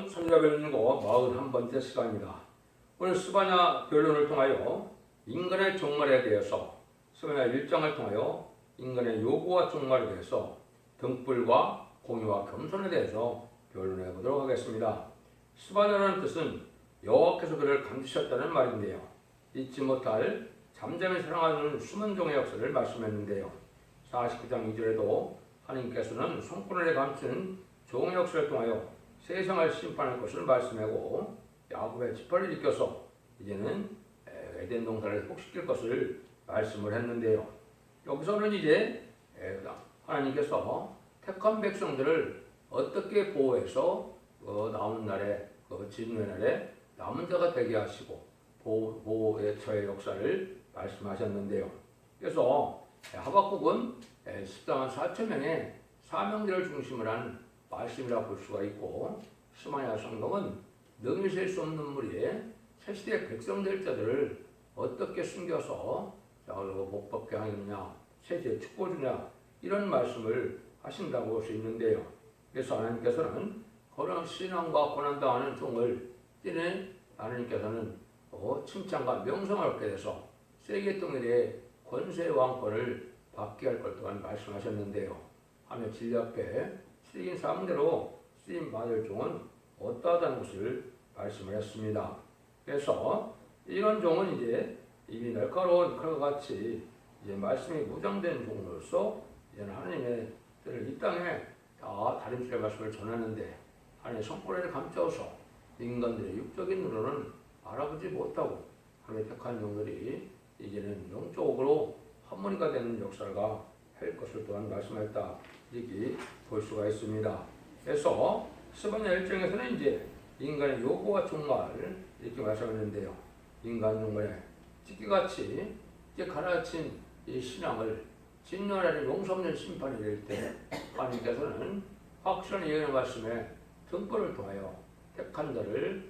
선지자 변론고 41번째 시간입니다. 오늘 스바냐 변론을 통하여 인간의 종말에 대해서, 스바냐 1장을 통하여 인간의 요구와 종말에 대해서 등불과 공의와 겸손에 대해서 변론해 보도록 하겠습니다. 스바냐라는 뜻은 여호와께서 그를 감추셨다는 말인데요. 잊지 못할 잠잠히 사랑하는 숨은 종의 역사를 말씀했는데요. 49장 2절에도 하나님께서는 손구늘에 감춘 종의 역사를 통하여 세상을 심판할 것을 말씀하고 야곱의 지파를 일으켜서 이제는 에덴 동산을 회복시킬 것을 말씀을 했는데요. 여기서는 이제 하나님께서 택한 백성들을 어떻게 보호해서 남은 날에 진노의 날에 남은 자가 되게 하시고 보호의 처의 역사를 말씀하셨는데요. 그래서 하박국은 14만 4천 명의 사명자를 중심으로 한 말씀이라 볼 수가 있고, 스바냐 성경은 능히 셀 수 없는 무리에 새시대 백성될 자들을 어떻게 숨겨서 복 받게 하느냐, 새시대 축복주냐, 이런 말씀을 하신다고 할 수 있는데요. 그래서 하나님께서는 그런 신앙과 고난당하는 종을 이제는 하나님께서는 칭찬과 명성을 얻게 돼서 세계 통일의 권세 왕권을 받게 할 것 또한 말씀하셨는데요. 하며 진리 앞에 쓰인 사람대로 쓰임 받을 종은 어떠하다는 것을 말씀을 했습니다. 그래서 이런 종은 이제 이미 날카로운 칼과 같이 이제 말씀이 무장된 종으로서 이제는 하나님의 뜻을 이 땅에 다 다림질의 말씀을 전하는데, 하나님의 손가락을 감싸서 인간들의 육적인 눈으로는 알아보지 못하고 하나님의 택한 종들이 이제는 영적으로 한무리가 되는 역사가 할 것을 또한 말씀했다, 이렇게 볼 수가 있습니다. 그래서 스바냐 1장에서는 이제 인간의 요구와 종말을 이렇게 말씀했는데요. 인간 종말에 찢기같이 이제 가라앉힌 이 신앙을 진노하는 용서 없는 심판이 될 때 하나님께서는 확실한 예언의 말씀에 등불을 통하여 택한 자를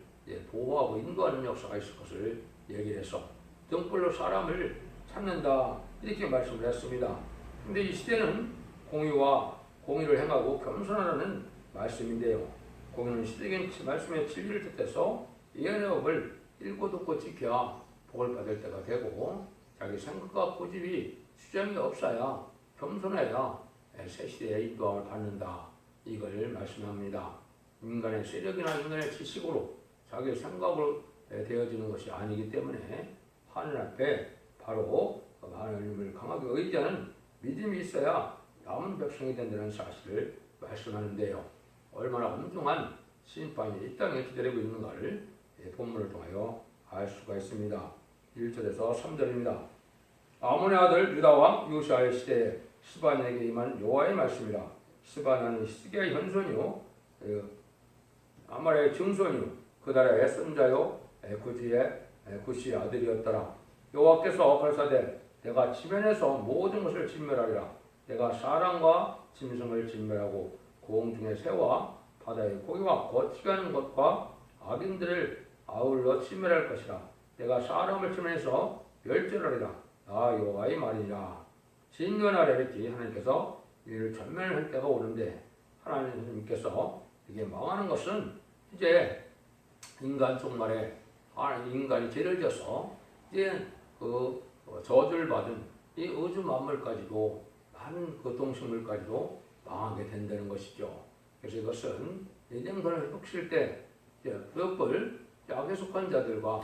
보호하고 인도하는 역사가 있을 것을 얘기를 해서 등불로 사람을 찾는다, 이렇게 말씀을 했습니다. 근데 이 시대는 공의와 공의를 행하고 겸손하라는 말씀인데요. 공의는 시대적인 말씀의 진리를 뜻해서 예언의 법을 읽고 듣고 지켜야 복을 받을 때가 되고, 자기 생각과 고집이 수정이 없어야 겸손해야 새 시대의 인도함을 받는다, 이걸 말씀합니다. 인간의 세력이나 인간의 지식으로 자기 생각으로 되어지는 것이 아니기 때문에 하늘 앞에 바로 하나님을 강하게 의지하는 믿음이 있어야 남은 백성이 된다는 사실을 말씀하는데요. 얼마나 엄중한 심판이 이 땅에 기다리고 있는가를 본문을 통하여 알 수가 있습니다. 1절에서 3절입니다. 아몬의 아들 유다 왕 요시아의 시대에 스바냐에게 임한 여호와의 말씀이라. 스바냐는 시기의 현손이요 아말의 증손이요 그 나라의 손자요 구시의 아들이었더라. 여호와께서 가라사대 내가 지면에서 모든 것을 진멸하리라. 내가 사람과 짐승을 진멸하고 공중의 새와 바다의 고기와 거치가는 것과 악인들을 아울러 진멸할 것이라. 내가 사람을 치면서 멸절하리라. 나 여호와의 말이니라. 진노날에 이렇게 하나님께서 이를 전멸할 때가 오는데, 하나님께서 이게 망하는 것은 이제 인간 종말에 인간이 죄를 져서 이제 저주를 받은 이 우주 만물까지도, 많은 동식물까지도 망하게 된다는 것이죠. 그래서 이것은 인생선을 회복시킬 때 벽을 악에 속한 자들과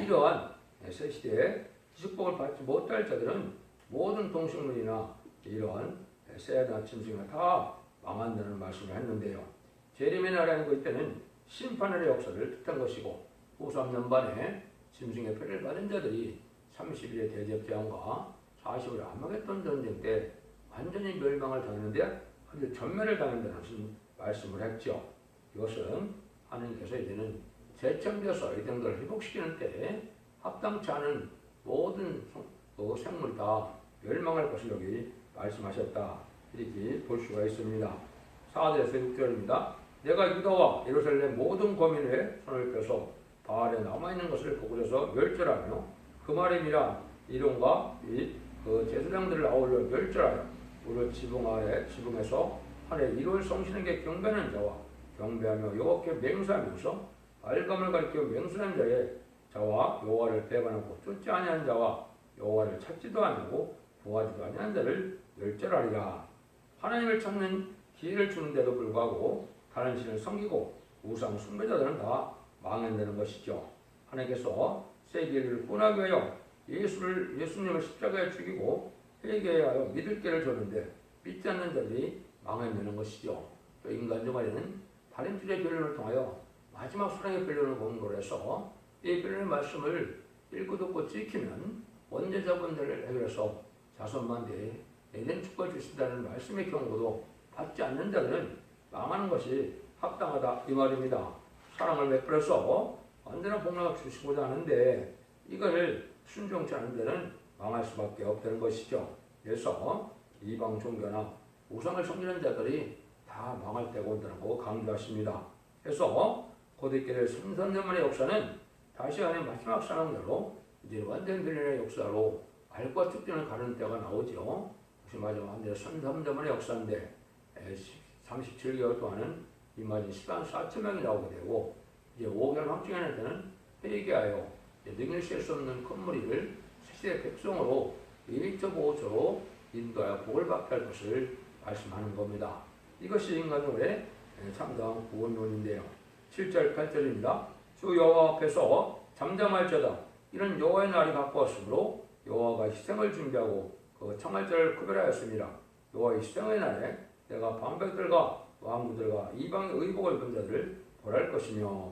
이러한 새 시대에 축복을 받지 못할 자들은 모든 동식물이나 이러한 새나 짐승이 다 망한다는 말씀을 했는데요. 재림의 나라는 것 때는 심판의 역사를 뜻한 것이고, 후 3년 반에 짐승의 표를 받은 자들이 30일의 대접재앙과 40일의 아마겟돈 전쟁 때 완전히 멸망을 당하는데 아주 전멸을 당한다는 말씀을 했죠. 이것은 하나님께서 이제는 재창조서 이등들을 회복시키는 때에 합당치 않은 모든 생물이 다 멸망할 것을 여기 말씀하셨다, 이렇게 볼 수가 있습니다. 4절에서 6절입니다. 내가 유다와 예루살렘 모든 거민의 손을 펴서 바알에 남아있는 것을 보고져서 멸절하며 그 말임이라 이론과 그 제사장들을 아울러 멸절하여 우리 지붕 아래 지붕에서 하늘에 이루어 성시는 게 경배하는 자와 경배하며 여호와께 맹세하면서 알감을 가리켜 맹세한 자의 자와 여호와를 배반하고 쫓지 아니한 자와 여호와를 찾지도 아니하고 구하지도 아니한 자를 멸절하리라. 하나님을 찾는 기회를 주는데도 불구하고 다른 신을 섬기고 우상 숭배자들은 다 망한다는 것이죠. 하나님께서 세계를 구원하기 위하여 예수님을 십자가에 죽이고 회개하여 믿을 길을 줬는데 믿지 않는 자들이 망한다는 것이죠. 또 인간 중간에는 다른 줄의 변론을 통하여 마지막 사랑의 변론을 공부를 해서 이 변론의 말씀을 읽고 듣고 지키면 원죄자분들을 해결해서 자손만대에 에덴 축복을 주신다는 말씀의 경고도 받지 않는 자들은 망하는 것이 합당하다 이 말입니다. 사랑을 베풀어서 완전한 복락을 주시고자 하는데 이거를 순종치 않는 데는 망할 수밖에 없다는 것이죠. 그래서 이방 종교나 우상을 섬기는 자들이 다 망할 때가 온다고 강조하십니다. 그래서 고대교회 3,000년 만의 역사는 다시 하나님 마지막 사랑대로 이제 완전 변론의 역사로 알과 특전을 가르는 때가 나오죠. 마지막 3,000년 만의 역사인데 37개월 동안은 이마진 시간 4,000명이 나오게 되고 이제 5개월 확정하는 때는 회개하여 능히 셀 수 없는 큰 무리를 세시대 백성으로 1.5조로 인도하여 복을 받게 할 것을 말씀하는 겁니다. 이것이 인간의 참다운 구원론인데요. 7절 8절입니다. 주 여호와 앞에서 잠잠할지어다. 이는 여호와의 날이 가까웠으므로 여호와가 희생을 준비하고 그 청할자를 구별하였습니다. 여호와의 희생의 날에 내가 방백들과 왕구들과 이방의 의복을 입은 자들을 벌할 것이며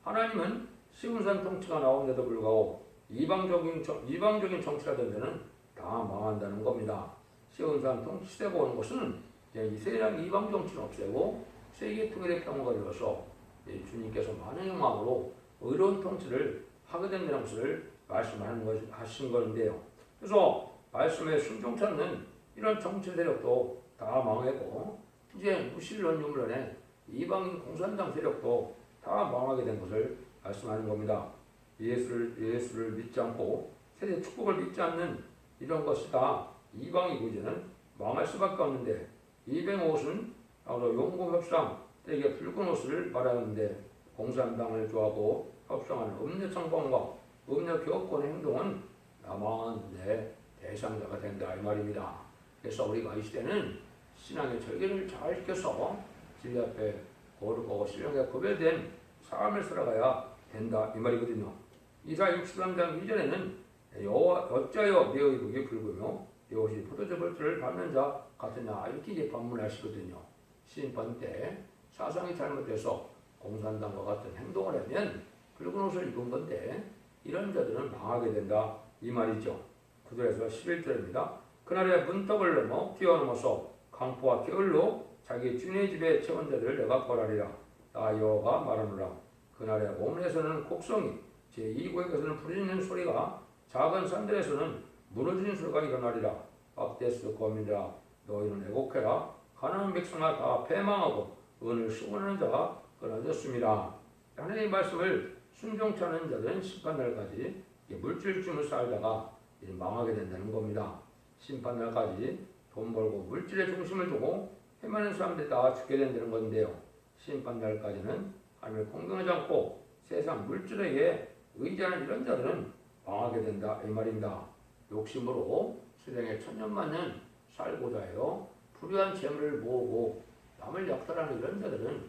하나님은 시온산 통치가 나오는데도 불구하고 이방적인 정치가 된 데는 다 망한다는 겁니다. 시온산 통치 시대가 오는 것은 이스라엘 이방 정치는 없애고 세계 통일의 평화가 되어서 주님께서 많은 영광으로 의로운 통치를 하게 된다는 것을 하신 것인데요. 그래서 말씀에 순종치 않는 이런 정치 세력도 다 망했고 이제 무신론 유물론의 이방인 공산당 세력도 다 망하게 된 것을 말씀하는 겁니다. 예수를 믿지 않고 세대 축복을 믿지 않는 이런 것이 다 이방이고 이제는 망할 수밖에 없는데 이방 옷은 용공협상 때에 붉은 옷을 말하는데 공산당을 좋아하고 협상하는 음녀정권과 음녀교업권의 행동은 망하는데 대상자가 된다 이 말입니다. 그래서 우리가 이 시대는 신앙의 절개를 잘 지켜서 진리 앞에 거룩하고 신령하게 구별된 삶을 살아가야 된다 이 말이거든요. 이사 63장 1절에는 어찌하여 내 의복이 붉으며 내 옷이 포도주 벌주를 밟는 자 같으냐 이렇게 이제 반문하시거든요. 심판 때 사상이 잘못돼서 공산당과 같은 행동을 하면 붉은 옷을 입은 건데 이런 자들은 망하게 된다 이 말이죠. 9절에서 11절입니다. 그날에 문턱을 넘어 뛰어넘어서 강포와 게을로 자기 주인의 집에 채운 자들을 내가 벌하리라. 나 여호와가 말하노라. 그날에 오문에서는 곡성이 제2구역에서는 부르짖는 소리가 작은 산들에서는 무너지는 소리가 일어나리라. 박데스 거민들아 너희는 애곡해라. 가난한 백성아 다 패망하고 은을 수고하는 자가 끊어졌습니다. 하나님의 말씀을 순종치 않은 자들은 심판날까지 물질중을 살다가 망하게 된다는 겁니다. 심판날까지 돈 벌고 물질의 중심을 두고 헤매는 사람들이 다 죽게 된다는 건데요. 심판날까지는 하나님을 공경하지 않고 세상 물질에게 의지하는 이런 자들은 망하게 된다 이 말입니다. 욕심으로 세상에 천년만년 살고자 해요. 불의한 재물을 모으고 남을 약탈하는 이런 자들은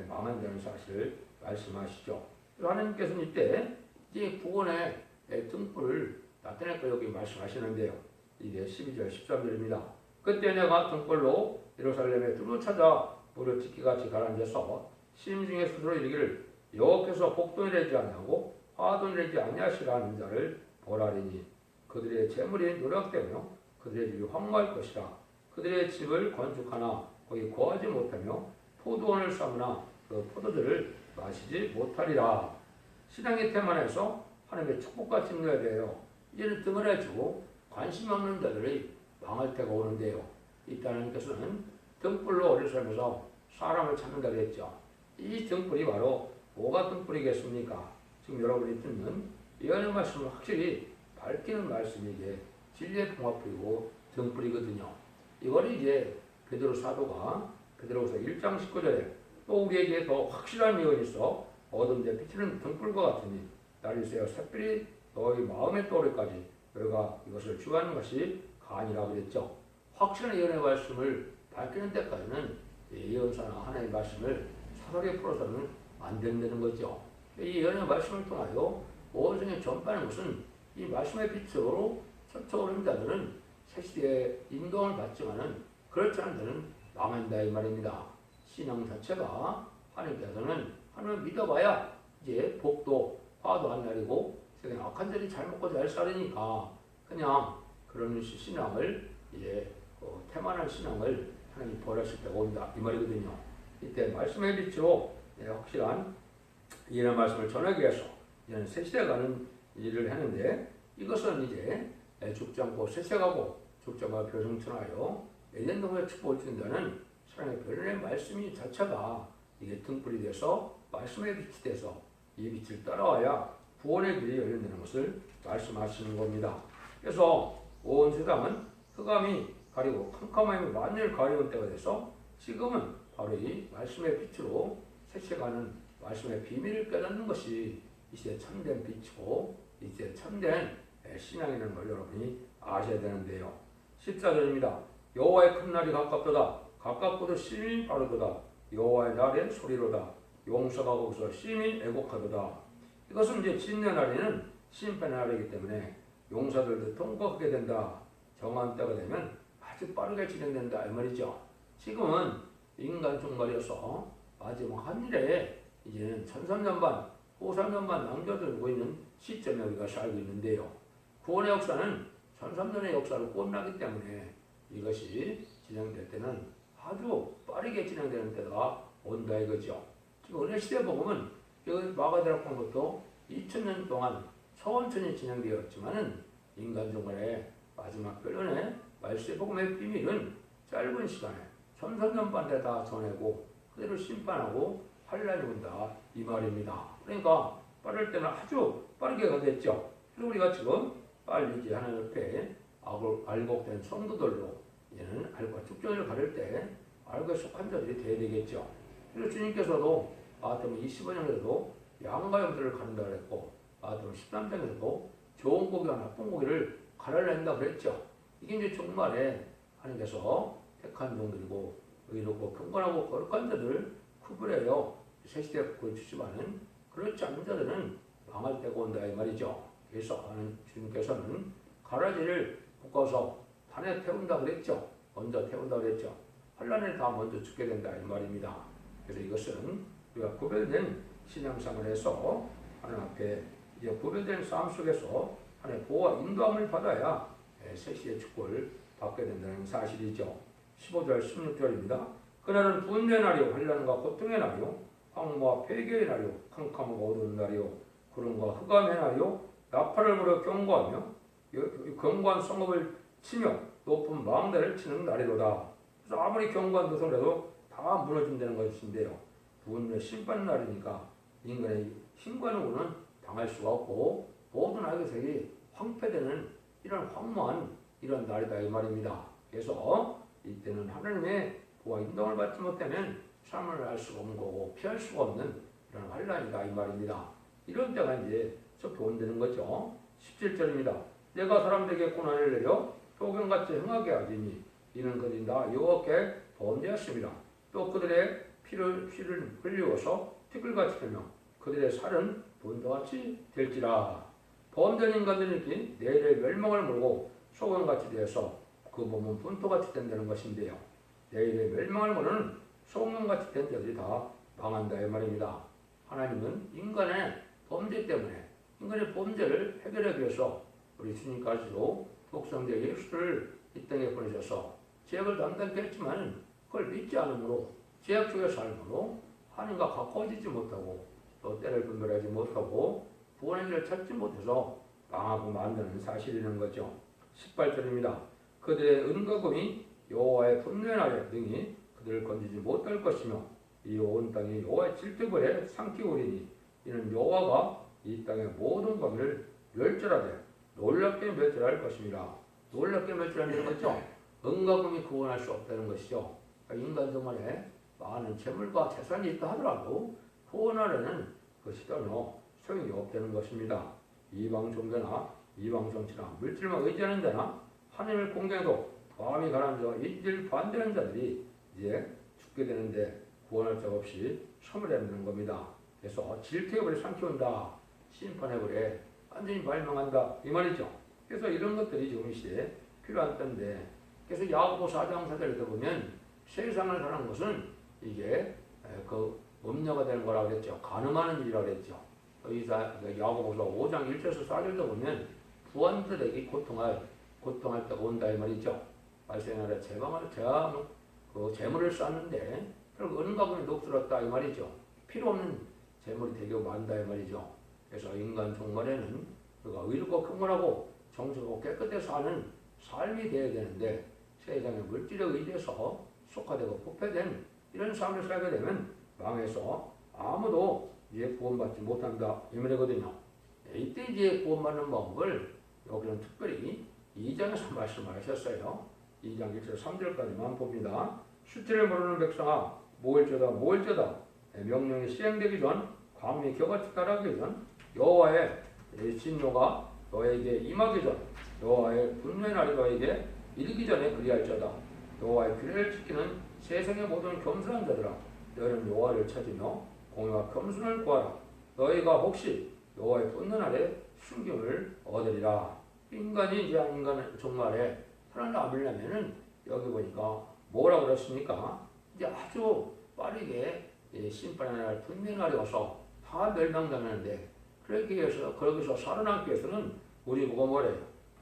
망한다는 사실을 말씀하시죠. 하나님께서는 이때 이 구원의 등불을 나타낼 거 여기 말씀하시는데요. 이게 12절 13절입니다. 그때 내가 등불로 예루살렘에 두루 찾아 무릇 지키같이 가라앉아서 심중에 스스로 이르기를 여호와께서 복도 내지 아니하고 화도 내지 아니하시라 하는 자를 벌하리니 그들의 재물이 누락되며 그들의 집이 황무할 것이라. 그들의 집을 건축하나 거기 거하지 못하며 포도원을 삼으나 그 포도주를 마시지 못하리라. 신앙의 테마에서 하나님의 축복과 증거에 대하여 이제는 등을 해주고 관심 없는 자들이 망할 때가 오는데요. 이때 하나님께서는 등불로 오래 살면서 사람을 찾는다고 했죠. 이 등불이 바로 뭐가 등불이겠습니까? 지금 여러분이 듣는 예언의 말씀을 확실히 밝히는 말씀이 이제 진리의 봉화불이고 등불이거든요. 이걸 이제 베드로 사도가 베드로후서 1장 19절에 또 우리에게 더 확실한 예언이 있어 어둠에 비치는 등불과 같으니 날이 새어 샛별이 너희 마음에 떠오르기까지 너희가 이것을 주하는 것이 간이라고 그랬죠. 확실한 예언의 말씀을 밝히는 때까지는 예언서나 하나님의 말씀을 사설에 풀어서는 안 된다는 거죠. 이 예언의 말씀을 통하여 온 세상에 전파하는 것은 이 말씀의 빛으로 쫓아오는 자들은 새 시대의 인도를 받지만은 그렇지 않은 자는 망한다 이 말입니다. 신앙 자체가 하나님께서는 하나님을 믿어봐야 이제 복도 화도 안 날리고 세상에 악한 자들이 잘 먹고 잘 살으니까 그냥 그런 신앙을 이제 태만한 신앙을 하나님이 버렸을 때가 온다 이 말이거든요. 이때 말씀의 빛으로 확실한 이런 말씀을 전하기 위해서 이제는 새 시대 가는 일을 하는데 이것은 이제 죽지 않고 쇠쇠가고 죽지 않고 표성천하여 예전동의 축복을 준다는 사랑의 별의 말씀이 자체가 이게 등불이 돼서 말씀의 빛이 돼서 이 빛을 따라와야 구원의 길이 열린다는 것을 말씀하시는 겁니다. 그래서 온 세상은 흑암이 가리고 캄캄함이 만일 가리운 때가 돼서 지금은 바로 이 말씀의 빛으로 색색하는 말씀의 비밀을 깨닫는 것이 이 시대 참된 빛이고 이 시대 참된 신앙이라는 걸 여러분이 아셔야 되는데요. 14절입니다. 여호와의 큰 날이 가깝도다. 가깝고도 심히 빠르도다. 여호와의 날의 소리로다. 용서가 거기서 심히 애곡하도다. 이것은 이제 진의 날에는 심판의 날이기 때문에 용사들도 통곡하게 된다. 정한 때가 되면 아주 빠르게 진행된다 이 말이죠. 지금은 인간 종말이어서 마지막 한일에 이제는 1300년 반, 후 3년 반 남겨두고 있는 시점에 우리가 살고 있는데요. 구원의 역사는 1300년의 역사로 끝나기 때문에 이것이 진행될 때는 아주 빠르게 진행되는 때가 온다 이거죠. 지금 은혜 시대 복음은 마가다락방 것도 2000년 동안 천천히 진행되었지만은 인간 종말의 마지막 결론에 말씀의 복음의 비밀은 짧은 시간에 1300년 반대 다 전하고 그대로 심판하고 환란이 온다 이 말입니다. 그러니까 빠를 때는 아주 빠르게 가겠죠. 그래서 우리가 지금 빨리 이제 하나님 옆에 알곡된 성도들로 이제는 알과 축전을 가릴 때 알고에 속한 자들이 돼야 되겠죠. 그래서 주님께서도 마태복음 25장에서도 양과 염소를 가른다 그랬고 마태복음 13장에서도 좋은 고기와 나쁜 고기를 가르려한다 그랬죠. 이게 이제 종말에 하나님께서 택한 종들이고 의롭고 경건하고 거룩한 자들 구분해요. 새 시대에 보여주지만은 그렇지 않은 자들은 망할 때가 온다 이 말이죠. 그래서 주님께서는 가라지를 볶아서 단에 태운다 그랬죠. 먼저 태운다 그랬죠. 환란에 다 먼저 죽게 된다 이 말입니다. 그래서 이것은 우리가 구별된 신앙생활에서 하나님 앞에 이제 구별된 삶 속에서 하나님의 보호와 인도함을 받아야 새 시대의 축복을 받게 된다는 사실이죠. 15절 16절입니다. 그날은 분의 날이요 환란과 고통의 날이요 황무와 폐교의 날이요 캄캄하고 어두운 날이요 구름과 흑암의 날이요 나팔을 불어 경고하며 경고한 성읍을 치며 높은 망대를 치는 날이로다. 그래서 아무리 경고한 도성이라도 다 무너진다는 것인데요. 분의 심판 날이니까 인간의 힘과 능력은 당할 수가 없고 모든 악의색이 황폐되는 이런 황무한 이런 날이다 이 말입니다. 그래서 이때는 하나님의 보호와 인도를 받지 못하면 삶을 알 수가 없는 거고 피할 수가 없는 이런 환란이다 이 말입니다. 이런 때가 이제 속히 온다는 거죠. 17절입니다. 내가 사람들에게 고난을 내려 표경같이 흥하게 하리니 이는 그들이 나 여호와께 범죄했습니다. 또 그들의 피를 흘리워서 티끌같이 되며 그들의 살은 분도같이 될지라. 범죄한 인간들이 내일의 멸망을 몰고 소금같이 되어서 그 몸은 분토같이 된다는 것인데요. 내일의 멸망을 모르는 소금같이 된 자들이 다 망한다 이 말입니다. 하나님은 인간의 범죄 때문에 인간의 범죄를 해결하기 위해서 우리 주님까지도 독생자 예수를 이 땅에 보내셔서 죄악을 담당케 했지만 그걸 믿지 않으므로 죄악 속의 삶으로 하나님과 가까워지지 못하고 또 때를 분별하지 못하고 구원의 길을 찾지 못해서 망하고 만드는 사실이라는 거죠. 18절입니다. 그들의 은과 금이 여호와의 분노의 날에 능히 그들을 건지지 못할 것이며 이 온 땅이 여호와의 질투벌에 삼키우리니 이는 여호와가 이 땅의 모든 광야를 멸절하되 놀랍게 멸절할 것입니다. 놀랍게 멸절한다는 거죠. 은과 금이 구원할 수 없다는 것이죠. 그러니까 인간 정말에 많은 재물과 재산이 있다 하더라도 후원하려는 것이 전혀 소용이 없다는 것입니다. 이방 종교나 이방 정치나 물질만 의지하는 자나 하나님을 공경해도 마음이 가라앉아 인질 반대하는 자들이 이제 죽게 되는데 구원할 자 없이 소멸해 있는 겁니다. 그래서 질투해버려 삼키운다. 심판해버려 완전히 멸망한다. 이 말이죠. 그래서 이런 것들이 지금 이 시대에 필요한 때인데 그래서 야고보 4장 4절에 보면 세상을 사는 것은 이게 그 음녀가 되는 거라고 그랬죠. 간음하는 일이라고 그랬죠. 야고보서 5장 1절에서 4절도 보면 부원들에게 고통할 때가 온다 이 말이죠. 말세의 날에 재물을 쌓는데 결국 은가금이 녹슬었다 이 말이죠. 필요 없는 재물이 되게 많다 이 말이죠. 그래서 인간 종말에는 그가 의롭고 경건하고 정직하고 깨끗하게 사는 삶이 되어야 되는데 세상의 물질에 의해서 속화되고 부패된 이런 삶을 살게 되면 망해서 아무도 이제 구원받지 못한다 이 말이거든요. 이때 이제 구원받는 방법을 여기는 특별히 2장에서 말씀하셨어요. 2장 1절 3절까지만 봅니다. 수치를 모르는 백성아 모일저다 명령이 시행되기 전 광미 겨같이 따라가기 전 여호와의 진노가 너에게 임하기 전 여호와의 분노의 날이 너에게 이르기 전에 그리할지어다. 여호와의 규례를 지키는 세상의 모든 겸손한 자들아 너희는 여호와를 찾으며 공의와 겸손을 구하라. 너희가 혹시 여호와의 분노 날에 순경을 얻으리라. 인간이 이제 인간은 정말에 하나님을 믿으려면은 여기 보니까 뭐라고 그랬습니까? 이제 아주 빠르게 심판의 날 분명히 날이 와서 다 멸망당하는데 그러기 위해서 거기서 살아남기 위해서는 우리 보고 뭐래요?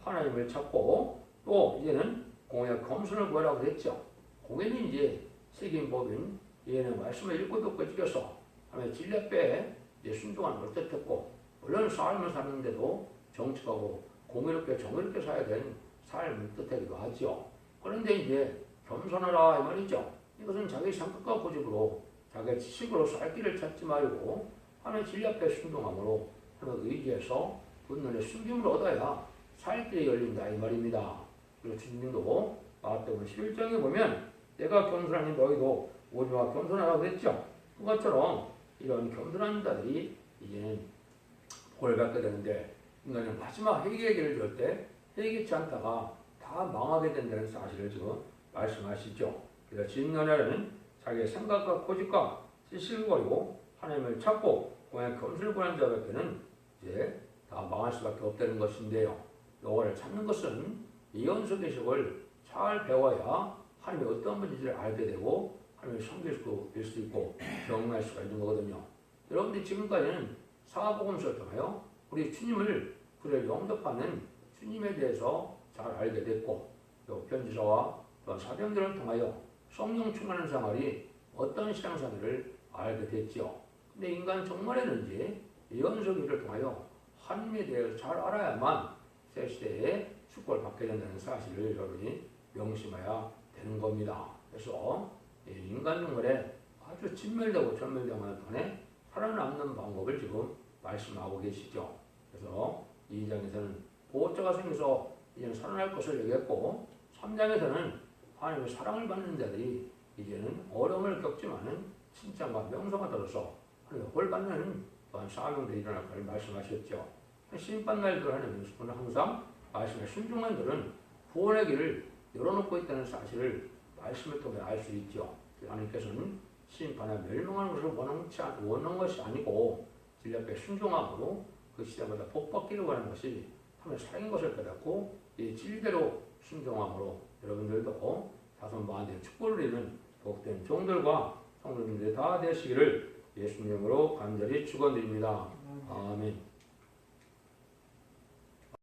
하나님을 찾고 또 이제는 공의와 겸손을 구하라고 그랬죠. 공의는 이제 세긴법인 얘는 말씀을 읽고 듣고 지켜서 하나님의 진리 앞에 순종하는 걸 뜻했고 물론 삶을 사는데도 정직하고 공의롭게 정의롭게 살아야 되는 삶을 뜻하기도 하죠. 그런데 이제 겸손하라 이 말이죠. 이것은 자기 성격과 고집으로 자기 지식으로 살 길을 찾지 말고 하나님 진리 앞에 순종함으로 하나님 의지해서 분노의 순김을 얻어야 살 길이 열린다 이 말입니다. 그리고 주님도 마태복음 11장에 보면 내가 겸손하니 너희도 오히려 겸손하라고 그랬죠. 그것처럼 이런 겸손한 자들이 이제는 복을 받게 되는데 인간은 마지막 회개의 길을 줄 때 회개치 않다가 다 망하게 된다는 사실을 지금 말씀하시죠. 그래서 진노라는 자기의 생각과 고집과 지식을 버리고 하나님을 찾고 공의 겸손을 구하는 자밖에는 이제 다 망할 수밖에 없다는 것인데요. 여호와를 찾는 것은 예언서 계시를 잘 배워야 하나님이 어떤 분인지를 알게 되고 하나님을 섬길 수 있고 경험할 수가 있는 거거든요. 여러분들이 지금까지는 사복음서를 통하여 우리 주님을 그를 영접하는 주님에 대해서 잘 알게 됐고 또 편지서와 또 사경들을 통하여 성령 충만한 생활이 어떤 신앙생활을 알게 됐죠. 근데 인간 정말에는 이제 예언서기를 통하여 하나님에 대해서 잘 알아야만 새 시대에 축복을 받게 된다는 사실을 여러분이 명심해야 되는 겁니다. 그래서 인간 정말에 아주 진멸되고 전멸되는 동안에 살아남는 방법을 지금 말씀하고 계시죠. 그래서 2장에서는 보호자가 생겨서 이제는 살아날 것을 얘기했고 3장에서는 하나님의 사랑을 받는 자들이 이제는 어려움을 겪지만은 칭찬과 명성을 들어서 하나님의 홀 받는 또한 사명들이 일어날 것을 말씀하셨죠. 심판날들 하나님은 항상 말씀에 순종한 들은 구원의 길을 열어놓고 있다는 사실을 말씀을 통해 알 수 있죠. 하나님께서는 심판에 멸망하는 것을 원하는 것이 아니고 진리 앞에 순종함으로 그 시대마다 복받기를 원하는 것이 하나님의 사랑인 것을 깨닫고 이 진리대로 순종함으로 여러분들도 다섯 마음의 축복을 누리는 복된 종들과 성도님들이 다 되시기를 예수님으로 간절히 축원드립니다. 아멘.